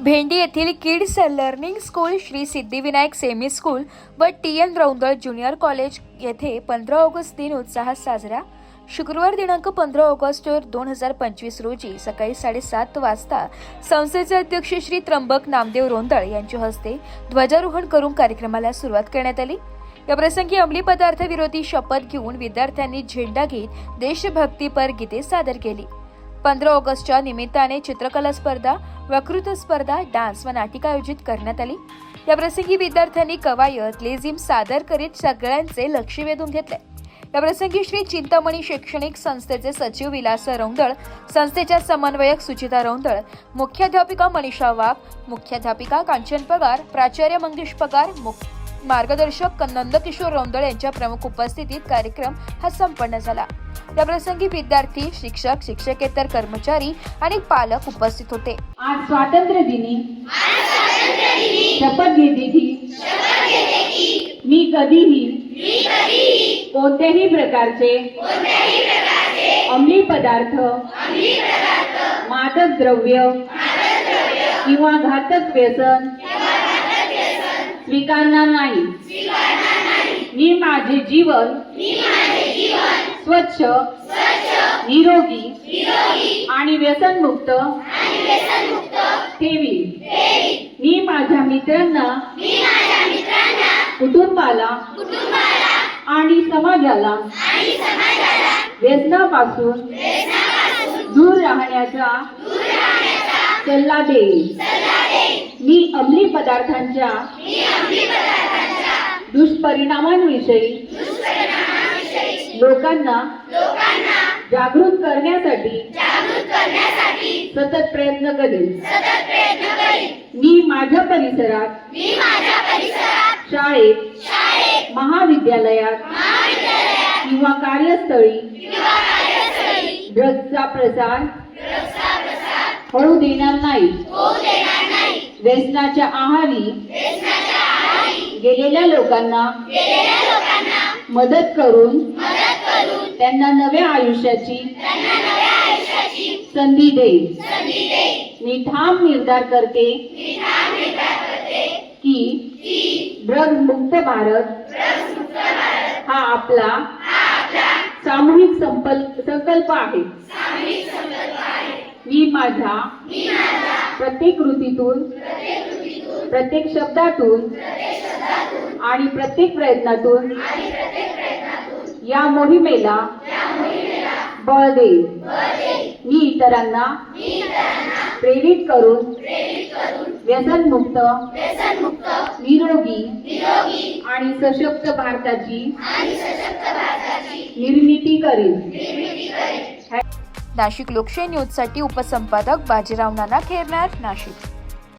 भेंडी येथील kids learning school, Shri Siddhivinayak semi school व TN रौंदळ ज्युनियर कॉलेज येथे 15 ऑगस्ट दिन उत्साहात साजरा. शुक्रवार दिनांक 15 ऑगस्ट 2025 रोजी सकाळी 7:30 वाजता संस्थेचे अध्यक्ष श्री त्र्यंबक नामदेव रौंदळ यांच्या हस्ते ध्वजारोहण करून कार्यक्रमाला सुरुवात करण्यात आली. या प्रसंगी अंमली पदार्थ विरोधी शपथ घेऊन विद्यार्थ्यांनी झेंडा घेत देशभक्तीपर गीते सादर केली. 15 ऑगस्टच्या निमित्ताने चित्रकला स्पर्धा, वक्तृत्व स्पर्धा, डान्स व नाटिका आयोजित करण्यात आली. या प्रसंगी विद्यार्थ्यांनी कवायत, लेझिम सादर करीत सगळ्यांचे लक्ष वेधून घेतले. या प्रसंगी श्री चिंतामणी शैक्षणिक संस्थेचे सचिव विलास रौंदळ, संस्थेच्या समन्वयक सुचिता रौंदळ, मुख्याध्यापिका मनीषा वाघ, मुख्याध्यापिका कांचन पगार, प्राचार्य मंगेश पगार, मार्गदर्शक नंदकिशोर रौंदळ यांच्या प्रमुख उपस्थितीत कार्यक्रम हा संपन्न झाला. या प्रसंगी विद्यार्थी, शिक्षक, शिक्षकेतर कर्मचारी आणि पालक उपस्थित होते. आज स्वातंत्र्य दिनी शपथ घेते की मी कधीही कोणत्याही प्रकारचे अंमली पदार्थ, मादक द्रव्य किंवा घातक व्यसन स्वीकारणार नाही. मी माझे जीवन स्वच्छ, निरोगी आणि व्यसनमुक्त ठेवी. मी माझ्या मित्रांना, कुटुंबाला आणि समाजाला व्यसनापासून दूर राहण्याचा सल्ला देईन. मी अंमली पदार्थांच्या दुष्परिणामांविषयी लोकांना जागृत करण्यासाठी सतत प्रयत्न करेन. मी माझ्या परिसरात, शाळेत, महाविद्यालयात किंवा कार्यस्थळी ड्रग्जचा प्रसार होऊ देणार नाही. व्यसनाच्या आहारी गेलेल्या लोकांना मदत करून त्यांना नव्या आयुष्याची संधी देईल. मी ठाम निर्धार करते की ड्रग्ज मुक्त भारत हा आपला सामूहिक संकल्प आहे. मी माझ्या प्रत्येक कृतीतून, प्रत्येक शब्दातून आणि प्रत्येक प्रयत्नातून या मोहिमेला बळ देईन. मी इतरांना प्रेरित करून व्यसनमुक्त, निरोगी आणि सशक्त भारताची निर्मिती करेन. नाशिक लोकशाही न्यूजसाठी उपसंपादक बाजीराव नाना, खेरनार, नाशिक.